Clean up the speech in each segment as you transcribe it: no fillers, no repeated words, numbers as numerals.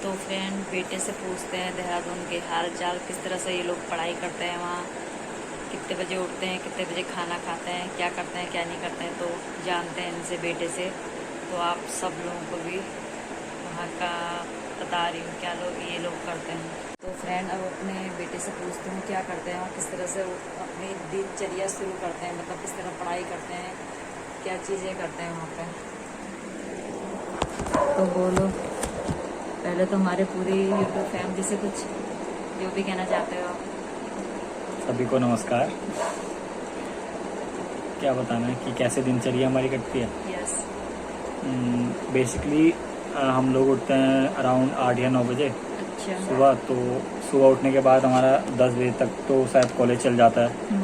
तो फ्रेंड बेटे से पूछते हैं देहरादून के हाल चाल, किस तरह से ये लोग पढ़ाई करते हैं वहाँ, कितने बजे उठते हैं, कितने बजे खाना खाते हैं, क्या करते हैं क्या नहीं करते हैं, तो जानते हैं इनसे बेटे से। तो आप सब लोगों को भी वहाँ का बता रही हूँ क्या लोग ये लोग करते हैं। तो फ्रेंड अब अपने बेटे से पूछते हैं क्या करते हैं और किस तरह से वो अपनी दिनचर्या शुरू करते हैं, मतलब किस तरह पढ़ाई करते हैं, क्या चीज़ें करते हैं वहाँ पे। तो बोलो पहले तो हमारे पूरी यूट्यूब फैमिली से कुछ जो भी कहना चाहते हो। सभी को नमस्कार। क्या बताना है कि कैसे दिनचर्या हमारी कटती है। यस। बेसिकली हम लोग उठते हैं अराउंड 8 या 9 बजे अच्छा। सुबह। तो सुबह उठने के बाद हमारा 10 बजे तक तो शायद कॉलेज चल जाता है।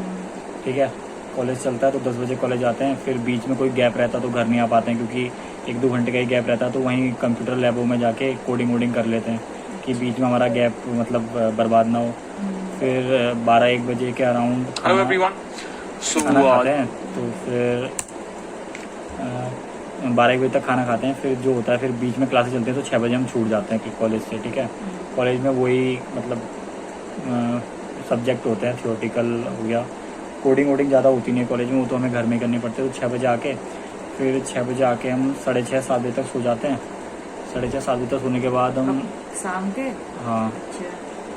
ठीक है, कॉलेज चलता है तो 10 बजे कॉलेज जाते हैं। फिर बीच में कोई गैप रहता तो घर नहीं आ पाते हैं, क्योंकि 1-2 घंटे का ही गैप रहता है। तो वहीं कंप्यूटर लैबों में जाके कोडिंग वोडिंग कर लेते हैं कि बीच में हमारा गैप मतलब बर्बाद ना हो। फिर 12-1 बजे के अराउंड खाना खाते हैं। तो फिर 12-1 बजे तक खाना खाते हैं। फिर जो होता है फिर बीच में क्लासेस चलते हैं तो 6 बजे हम छूट जाते हैं कि कॉलेज से। ठीक है, कॉलेज में वही मतलब सब्जेक्ट होते हैं, थियोरटिकल हो गया, कोडिंग वोडिंग ज़्यादा होती नहीं है कॉलेज में, वो तो हमें घर में करनी पड़ती है। तो 6 बजे आके फिर 6 बजे आके हम 6:30-7 बजे तक सो जाते हैं। 6:30-7 बजे तक सोने के बाद हम शाम के। हाँ अच्छा।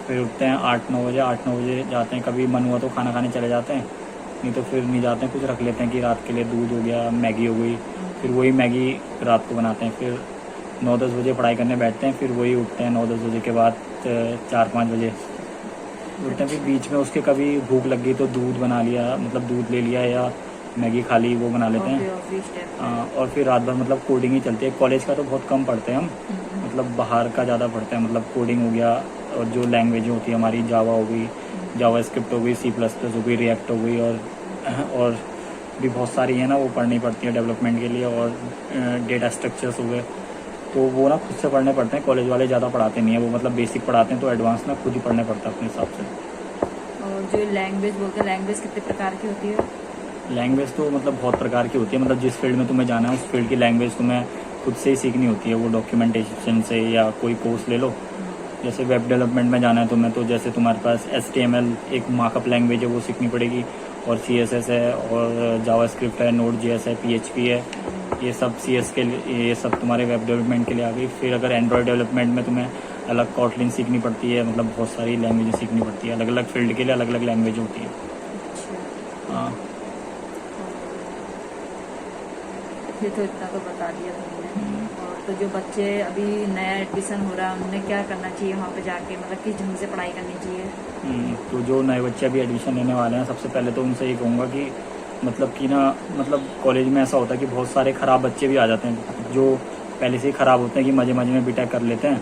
फिर उठते हैं 8-9 बजे। 8-9 बजे जाते हैं, कभी मन हुआ तो खाना खाने चले जाते हैं, नहीं तो फिर नहीं जाते हैं। कुछ रख लेते हैं कि रात के लिए दूध हो गया, मैगी हो गई, फिर वही मैगी रात को बनाते हैं। फिर 9-10 बजे पढ़ाई करने बैठते हैं। फिर वही उठते हैं 9-10 बजे के बाद 4-5 बजे उठते हैं। फिर बीच में उसके कभी भूख लग गई तो दूध बना लिया, मतलब दूध ले लिया या मैगी खा ली, वो बना लेते हैं। और फिर रात भर मतलब कोडिंग ही चलती है। कॉलेज का तो बहुत कम पढ़ते हैं हम, मतलब बाहर का ज़्यादा पढ़ते हैं। मतलब कोडिंग हो गया और जो लैंग्वेज होती है हमारी, जावा हो गई, जावा स्क्रिप्ट हो गई, C++ हो गई, रिएक्ट हो गई, और भी बहुत सारी है ना, वो पढ़नी पड़ती है डेवलपमेंट के लिए। और डेटा स्ट्रक्चर्स हो गए, तो वो ना खुद से पढ़ने पड़ते हैं। कॉलेज वाले ज़्यादा पढ़ाते नहीं है, वो मतलब बेसिक पढ़ाते हैं, तो एडवांस ना खुद ही पढ़ने पड़ता है अपने हिसाब से। और जो लैंग्वेज बोलते हैं, लैंग्वेज कितने प्रकार की होती है? लैंग्वेज तो मतलब बहुत प्रकार की होती है। मतलब जिस फील्ड में तुम्हें जाना है उस फील्ड की लैंग्वेज तुम्हें खुद से ही सीखनी होती है, वो डॉक्यूमेंटेशन से या कोई कोर्स ले लो। जैसे वेब डेवलपमेंट में जाना है तुम्हें, तो जैसे तुम्हारे पास HTML एक मार्कअप लैंग्वेज है, वो सीखनी पड़ेगी। और CSS है, और जावास्क्रिप्ट है, Node.js है, PHP है, ये सब CS के लिए, ये सब तुम्हारे वेब डेवलपमेंट के लिए आ गई। फिर अगर एंड्रॉयड डेवलपमेंट में तुम्हें अलग कॉटलिन सीखनी पड़ती है, मतलब बहुत सारी लैंग्वेजेस सीखनी पड़ती है। अलग अलग फील्ड के लिए अलग अलग लैंग्वेज होती है। हाँ, फिर तो इतना तो बता दिया तुमने। और तो जो बच्चे अभी नया एडमिशन हो रहा है उन्हें क्या करना चाहिए वहाँ पे जाके, मतलब किस ढंग से पढ़ाई करनी चाहिए? तो जो नए बच्चे अभी एडमिशन लेने वाले हैं, सबसे पहले तो उनसे ये कहूँगा कि मतलब कॉलेज में ऐसा होता है कि बहुत सारे ख़राब बच्चे भी आ जाते हैं, जो पहले से ही ख़राब होते हैं कि मज़े मज़े में बीटेक कर लेते हैं।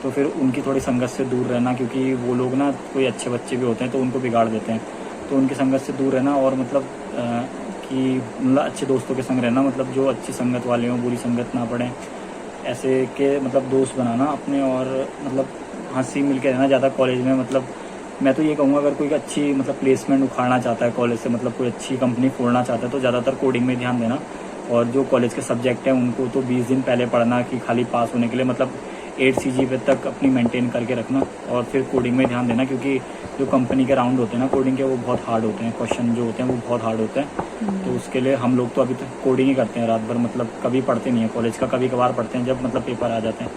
तो फिर उनकी थोड़ी संगत से दूर रहना, क्योंकि वो लोग ना कोई अच्छे बच्चे भी होते हैं तो उनको बिगाड़ देते हैं। तो उनकी संगत से दूर रहना, और मतलब कि मतलब अच्छे दोस्तों के संग रहना, मतलब जो अच्छी संगत वाले हों, बुरी संगत ना पड़े, ऐसे के मतलब दोस्त बनाना अपने। और मतलब हंसी मिल के रहना ज़्यादा कॉलेज में। मतलब मैं तो ये कहूँगा, अगर कोई अच्छी मतलब प्लेसमेंट उखाड़ना चाहता है कॉलेज से, मतलब कोई अच्छी कंपनी खोलना चाहता है, तो ज़्यादातर कोडिंग में ध्यान देना। और जो कॉलेज के सब्जेक्ट हैं उनको तो 20 दिन पहले पढ़ना, कि खाली पास होने के लिए, मतलब 8 CGPA तक अपनी मेंटेन करके रखना। और फिर कोडिंग में ध्यान देना, क्योंकि जो कंपनी के राउंड होते हैं ना कोडिंग के, वो बहुत हार्ड होते हैं। क्वेश्चन जो होते हैं वो बहुत हार्ड होते हैं। तो उसके लिए हम लोग तो अभी तक कोडिंग ही करते हैं रात भर, मतलब कभी पढ़ते नहीं है कॉलेज का। कभी कभार पढ़ते हैं जब मतलब पेपर आ जाते हैं,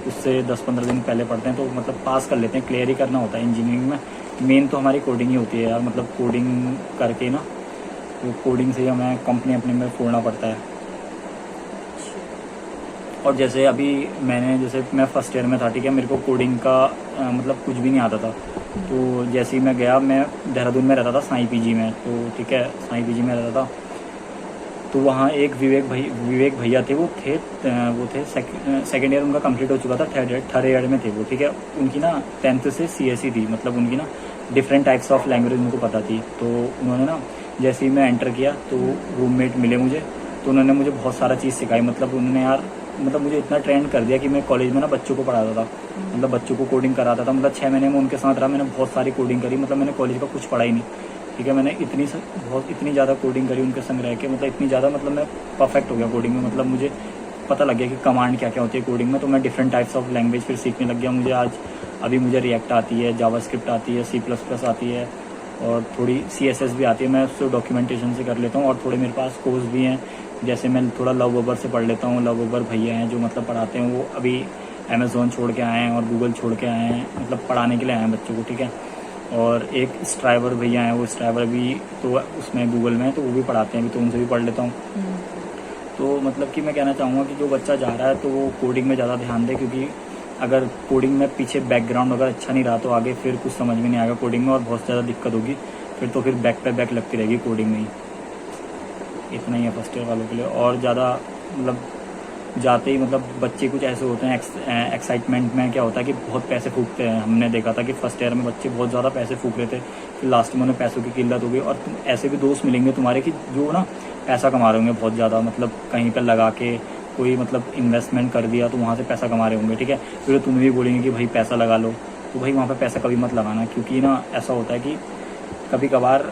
उससे 10-15 दिन पहले पढ़ते हैं, तो मतलब पास कर लेते हैं। क्लियर ही करना होता है इंजीनियरिंग में। मेन तो हमारी कोडिंग ही होती है यार, मतलब कोडिंग करके ना, तो कोडिंग से ही हमें कंपनी अपने में फोड़ना पड़ता है। और जैसे अभी जैसे मैं फर्स्ट ईयर में था, ठीक है, मेरे को कोडिंग का मतलब कुछ भी नहीं आता था। तो जैसे ही मैं गया, मैं देहरादून में रहता था साई PG में, तो ठीक है साई PG में रहता था। तो वहाँ एक विवेक भैया थे, वो थे सेकेंड ईयर उनका कंप्लीट हो चुका था, थर्ड ईयर में थे वो। ठीक है, उनकी ना 10th से CSE थी, मतलब उनकी ना डिफरेंट टाइप्स ऑफ लैंग्वेज उनको पता थी। तो उन्होंने ना जैसे ही मैं एंटर किया तो रूममेट मिले मुझे, तो उन्होंने मुझे बहुत सारा चीज़ सिखाई। मतलब उन्होंने यार मतलब मुझे इतना ट्रेंड कर दिया कि मैं कॉलेज में ना बच्चों को पढ़ाता था, मतलब बच्चों को कोडिंग कराता था। मतलब 6 महीने में उनके साथ रहा, मैंने बहुत सारी कोडिंग करी। मतलब मैंने कॉलेज का कुछ पढ़ा ही नहीं, ठीक है, मैंने इतनी ज़्यादा कोडिंग करी उनके संग रह के, मतलब इतनी ज़्यादा, मतलब मैं परफेक्ट हो गया कोडिंग में। मतलब मुझे पता लग गया कि कमांड क्या क्या होती है कोडिंग में, तो मैं डिफरेंट टाइप्स ऑफ लैंग्वेज फिर सीखने लग गया। मुझे आज अभी मुझे रिएक्ट आती है, जावास्क्रिप्ट आती है, C++ आती है और थोड़ी CSS भी आती है। मैं उससे डॉक्यूमेंटेशन से कर लेता हूँ। और थोड़े मेरे पास कोर्स भी हैं, जैसे मैं थोड़ा लव उबर से पढ़ लेता हूँ। लव उबर भैया हैं जो मतलब पढ़ाते हैं, वो अभी अमेज़ोन छोड़ के आए हैं और गूगल छोड़ के आए हैं, मतलब पढ़ाने के लिए आए हैं बच्चों को, ठीक है। और एक स्ट्राइवर भैया हैं, वो स्ट्राइवर भी तो उसमें गूगल में है, तो वो भी पढ़ाते हैं अभी, तो उनसे भी पढ़ लेता हूँ। तो मतलब कि मैं कहना चाहूँगा कि जो बच्चा जा रहा है तो वो कोडिंग में ज़्यादा ध्यान दे, क्योंकि अगर कोडिंग में पीछे बैकग्राउंड अगर अच्छा नहीं रहा तो आगे फिर कुछ समझ में नहीं आएगा कोडिंग में, और बहुत ज़्यादा दिक्कत होगी फिर। तो फिर बैक पे बैक लगती रहेगी कोडिंग में ही। इतना ही है फर्स्ट ईयर वालों के लिए। और ज़्यादा मतलब जाते ही मतलब बच्चे कुछ ऐसे होते हैं, एक्साइटमेंट में क्या होता है कि बहुत पैसे फूकते हैं। हमने देखा था कि फर्स्ट ईयर में बच्चे बहुत ज़्यादा पैसे फूक रहे थे, फिर लास्ट में उन्हें पैसों की किल्लत हो गई। और ऐसे भी दोस्त मिलेंगे तुम्हारे कि जो ना पैसा कमा रहे होंगे बहुत ज़्यादा, मतलब कहीं पर लगा के कोई मतलब इन्वेस्टमेंट कर दिया तो वहाँ से पैसा कमा रहे होंगे, ठीक है। फिर तुम्हें भी बोलेंगे कि भाई पैसा लगा लो, तो भाई वहाँ पर पैसा कभी मत लगाना, क्योंकि ना ऐसा होता है कि कभी कभार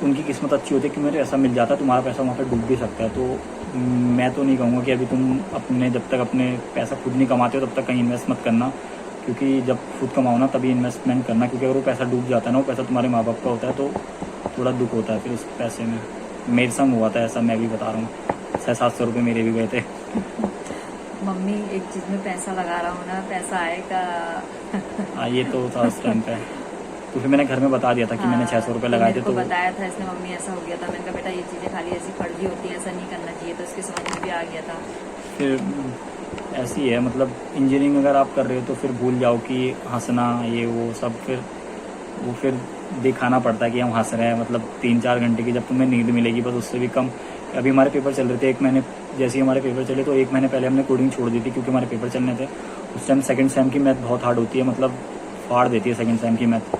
उनकी किस्मत अच्छी होती है कि मेरे ऐसा मिल जाता है, तुम्हारा पैसा वहाँ पर डूब भी सकता है। तो मैं तो नहीं कहूँगा कि अभी तुम अपने जब तक अपने पैसा खुद नहीं कमाते हो तब तक कहीं इन्वेस्ट मत करना, क्योंकि जब खुद कमाओ ना तभी इन्वेस्टमेंट करना, क्योंकि अगर वो पैसा डूब जाता है ना, वो पैसा तुम्हारे माँ बाप का होता है, तो थोड़ा दुख होता है फिर उस पैसे में। मेरे संग हुआ था ऐसा, मैं भी बता रहा हूँ, 600-700 रुपये मेरे भी गए थे। मम्मी एक चीज में पैसा लगा रहा हूँ ना, पैसा आएगा। हाँ ये तो था उस टाइम पे, तो फिर मैंने घर में बता दिया था कि मैंने 600 रुपये लगाए थे। तो बताया था इसने, मम्मी ऐसा हो गया था। मैंने कहा बेटा ये चीजें खाली ऐसी फर्जी होती है, ऐसा नहीं करना चाहिए, तो इसके समझ में भी आ गया था। फिर ऐसी है, मतलब इंजीनियरिंग अगर आप कर रहे हो तो फिर भूल जाओ कि हंसना ये वो सब, फिर दिखाना पड़ता है कि हम हंस रहे हैं। मतलब 3-4 घंटे की जब तुम्हें नींद मिलेगी बस, उससे भी कम। अभी हमारे पेपर चल रहे थे, 1 महीने जैसे ही हमारे पेपर चले तो 1 महीने पहले हमने कोडिंग छोड़ दी थी, क्योंकि हमारे पेपर चलने थे। उस टाइम सेकंड सेम की मैथ बहुत हार्ड होती है, मतलब फाड़ देती है सेकंड सेम की मैथ,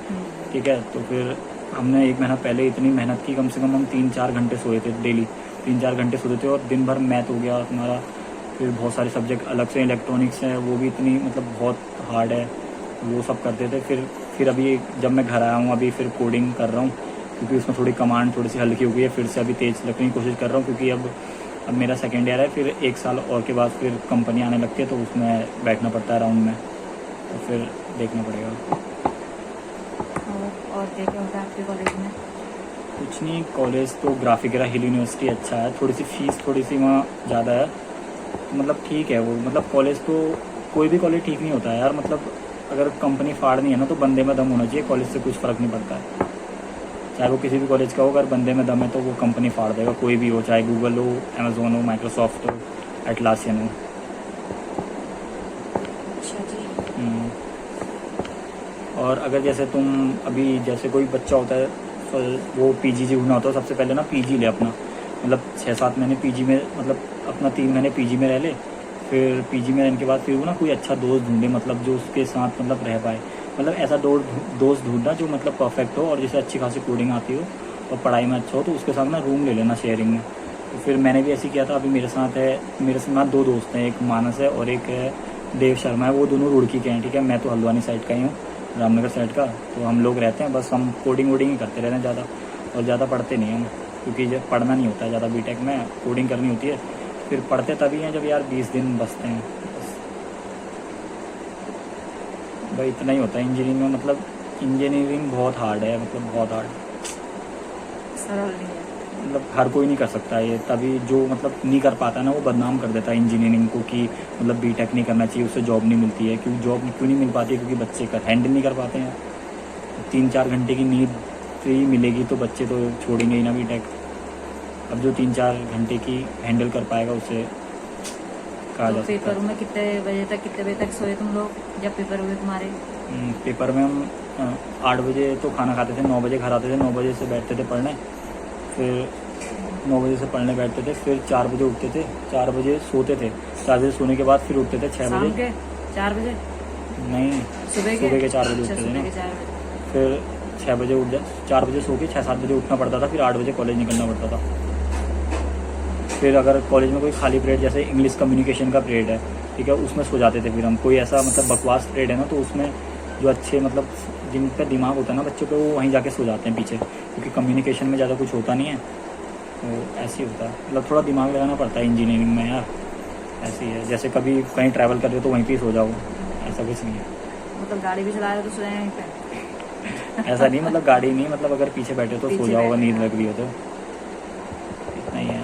ठीक है। तो फिर हमने 1 महीना पहले इतनी मेहनत की, कम से कम हम 3-4 घंटे सोए थे डेली, 3-4 घंटे सोते थे, और दिन भर मैथ हो गया हमारा। फिर बहुत सारे सब्जेक्ट अलग से, इलेक्ट्रॉनिक्स है वो भी इतनी मतलब बहुत हार्ड है, वो सब करते थे। फिर अभी जब मैं घर आया हूँ अभी फिर कोडिंग कर रहा हूँ, क्योंकि उसमें थोड़ी कमांड थोड़ी सी हल्की हो गई है, फिर से अभी तेज रखने की कोशिश कर रहा हूँ, क्योंकि अब मेरा सेकेंड ईयर है। फिर 1 साल और के बाद फिर कंपनी आने लगती है, तो उसमें बैठना पड़ता है राउंड में, तो फिर देखना पड़ेगा। और क्या क्या होता है आपके कॉलेज में? कुछ नहीं, कॉलेज तो ग्राफिकरा हिल यूनिवर्सिटी अच्छा है, थोड़ी सी फीस थोड़ी सी वहाँ ज़्यादा है, मतलब ठीक है वो। मतलब कॉलेज तो कोई भी कॉलेज ठीक नहीं होता है यार, मतलब अगर कंपनी फाड़नी है ना तो बंदे में दम होना चाहिए, कॉलेज से कुछ फ़र्क नहीं पड़ता है। चाहे वो किसी भी कॉलेज का हो, अगर बंदे में दम है तो वो कंपनी फाड़ देगा, कोई भी हो, चाहे गूगल हो, अमेज़ोन हो, माइक्रोसॉफ्ट हो, एटलासियन हो। अच्छा जी। और अगर जैसे तुम अभी जैसे कोई बच्चा होता है वो PG ढूंढना होता है, सबसे पहले ना PG ले अपना, मतलब 6-7 महीने PG में, मतलब अपना 3 महीने PG में रह ले। फिर PG में रहने के बाद फिर वो ना कोई अच्छा दोस्त ढूंढे, मतलब जो उसके साथ मतलब रह पाए, मतलब ऐसा दोस्त ढूंढना जो मतलब परफेक्ट हो और जिसे अच्छी खासी कोडिंग आती हो और पढ़ाई में अच्छा हो, तो उसके साथ ना रूम ले लेना शेयरिंग में। तो फिर मैंने भी ऐसे किया था। अभी मेरे साथ 2 दोस्त हैं, एक मानस है और एक है देव शर्मा है, वो दोनों रुड़की के हैं, ठीक है। मैं तो हल्द्वानी साइड का ही हूँ, रामनगर साइड का। तो हम लोग रहते हैं, बस हम कोडिंग वोडिंग ही करते रहते हैं ज़्यादा, और ज़्यादा पढ़ते नहीं हम, क्योंकि जब पढ़ना नहीं होता है ज़्यादा, बीटेक में कोडिंग करनी होती है। फिर पढ़ते तभी हैं जब यार 20 दिन बचते हैं, बस भाई इतना ही होता है इंजीनियरिंग में। मतलब इंजीनियरिंग बहुत हार्ड है, मतलब बहुत हार्ड, सरल नहीं है, मतलब हर कोई नहीं कर सकता ये। तभी जो मतलब नहीं कर पाता ना वो बदनाम कर देता है इंजीनियरिंग को, कि मतलब बीटेक नहीं करना चाहिए, उससे जॉब नहीं मिलती है। क्योंकि जॉब क्यों नहीं मिल पाती है? क्योंकि बच्चे हैंडल नहीं कर पाते हैं। 3-4 घंटे की नींद फ्री मिलेगी तो बच्चे तो छोड़ेंगे ही ना बीटेक। अब जो 3-4 घंटे की हैंडल कर पाएगा उसे कहा जा सकता है। पेपर में कितने बजे तक सोए तुम लोग जब पेपर हुए तुम्हारे? पेपर में हम 8 बजे तो खाना खाते थे, 9 बजे घर आते थे, 9 बजे से बैठते थे पढ़ने, फिर 9 बजे से पढ़ने बैठते थे, फिर 4 बजे उठते थे, 4 बजे सोते थे, 4 बजे सोने के बाद फिर उठते थे 6 बजे। शाम के 4 बजे? नहीं, सुबह के 4 बजे उठते थे ना। फिर 6 बजे उठ जाए, 4 बजे सो के 6-7 बजे उठना पड़ता था, फिर 8 बजे कॉलेज निकलना पड़ता था। फिर अगर कॉलेज में कोई खाली पीरियड, जैसे इंग्लिश कम्युनिकेशन का पीरियड है, ठीक है, उसमें सो जाते थे फिर हम। कोई ऐसा मतलब बकवास पीरियड है ना, तो उसमें जो अच्छे मतलब जिन पर दिमाग होता है ना बच्चों पे, वो वहीं जाके सो जाते हैं पीछे, क्योंकि कम्युनिकेशन में ज़्यादा कुछ होता नहीं है, तो ऐसे ही होता है। मतलब थोड़ा दिमाग लगाना पड़ता है इंजीनियरिंग में यार, ऐसे ही है, जैसे कभी कहीं ट्रैवल कर रहे हो तो वहीं पे ही सो जाओ, ऐसा कुछ नहीं है। मतलब गाड़ी भी चला रहे हो तो सोए यहीं पे? ऐसा नहीं, मतलब गाड़ी नहीं, मतलब अगर पीछे बैठे हो तो सो पीछे जाओ, अगर बैठे, नींद हाँ। लग रही हो तो, इतना ही है।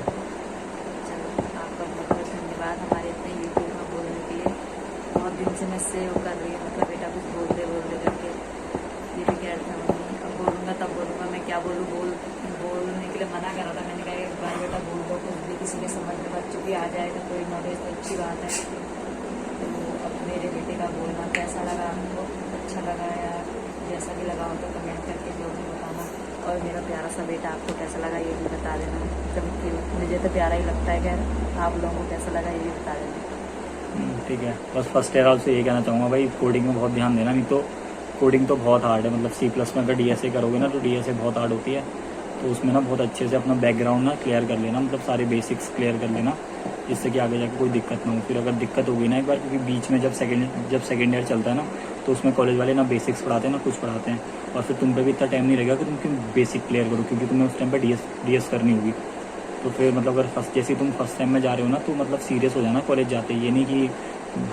चलो, आपका बहुत बहुत धन्यवाद हमारे इतने यूट्यूब में बोलने के लिए। बहुत दिन से मैं इससे वो कर रही हूँ, मतलब बेटा कुछ बोल दे करके। ये भी कह रहे थे मम्मी अब बोलूँगा तब बोलूँगा, मैं क्या बोलूँ, बोलने के लिए मना कर रहा था। मैंने कहा एक बार बेटा बोल दो, कुछ भी किसी के समझ में बच्चों की आ जाए तो कोई नॉलेज तो अच्छी बात है। तो अब मेरे बेटे का बोलना कैसा लगा आपको? अच्छा लगा या जैसा भी लगा हो तो कमेंट करके जो भी बताना। और मेरा प्यारा सा बेटा आपको कैसा लगा ये भी बता देना। एकदम क्यूट, मुझे तो प्यारा ही लगता है। खैर आप लोगों को कैसा लगा ये भी बता देना। ठीक है, बस फर्स्ट ईयर से ये कहना चाहूँगा भाई, कोडिंग में बहुत ध्यान देना, नहीं तो कोडिंग तो बहुत हार्ड है। मतलब C+ में अगर DSA करोगे ना तो DSA बहुत हार्ड होती है। तो उसमें ना बहुत अच्छे से अपना बैकग्राउंड ना क्लियर कर लेना, मतलब सारे बेसिक्स क्लियर कर लेना, जिससे कि आगे जाके कोई दिक्कत ना हो। फिर अगर दिक्कत होगी ना एक बार, क्योंकि बीच में जब सेकेंड ईयर चलता है ना, तो उसमें कॉलेज वाले ना बेसिक्स पढ़ाते हैं ना कुछ पढ़ाते हैं, और फिर तुम पे भी इतना टाइम नहीं रहेगा कि तुम क्यों बेसिक क्लियर करो, क्योंकि तुम्हें उस टाइम पर DS करनी होगी। तो फिर मतलब अगर जैसे तुम फर्स्ट टाइम में जा रहे हो ना, तो मतलब सीरियस हो जाना कॉलेज जाते ही। ये नहीं कि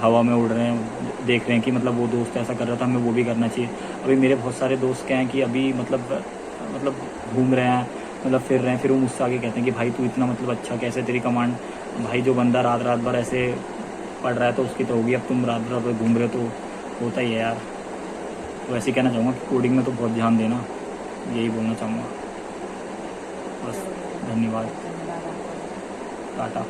हवा में उड़ रहे हैं, देख रहे हैं कि मतलब वो दोस्त ऐसा कर रहा था हमें वो भी करना चाहिए। अभी मेरे बहुत सारे दोस्त क्या हैं कि अभी मतलब घूम रहे हैं, मतलब फिर रहे हैं, फिर वो मुझसे आगे कहते हैं कि भाई तू इतना मतलब अच्छा कैसे, तेरी कमांड, भाई जो बंदा रात भर ऐसे पढ़ रहा है तो उसकी तो होगी, अब तुम रात भर घूम रहे हो तो होता ही है यार। तो ऐसे कहना चाहूँगा कि कोडिंग में तो बहुत ध्यान देना, यही बोलना चाहूँगा। बस, धन्यवाद, धन्यवाद आपका। टाटा।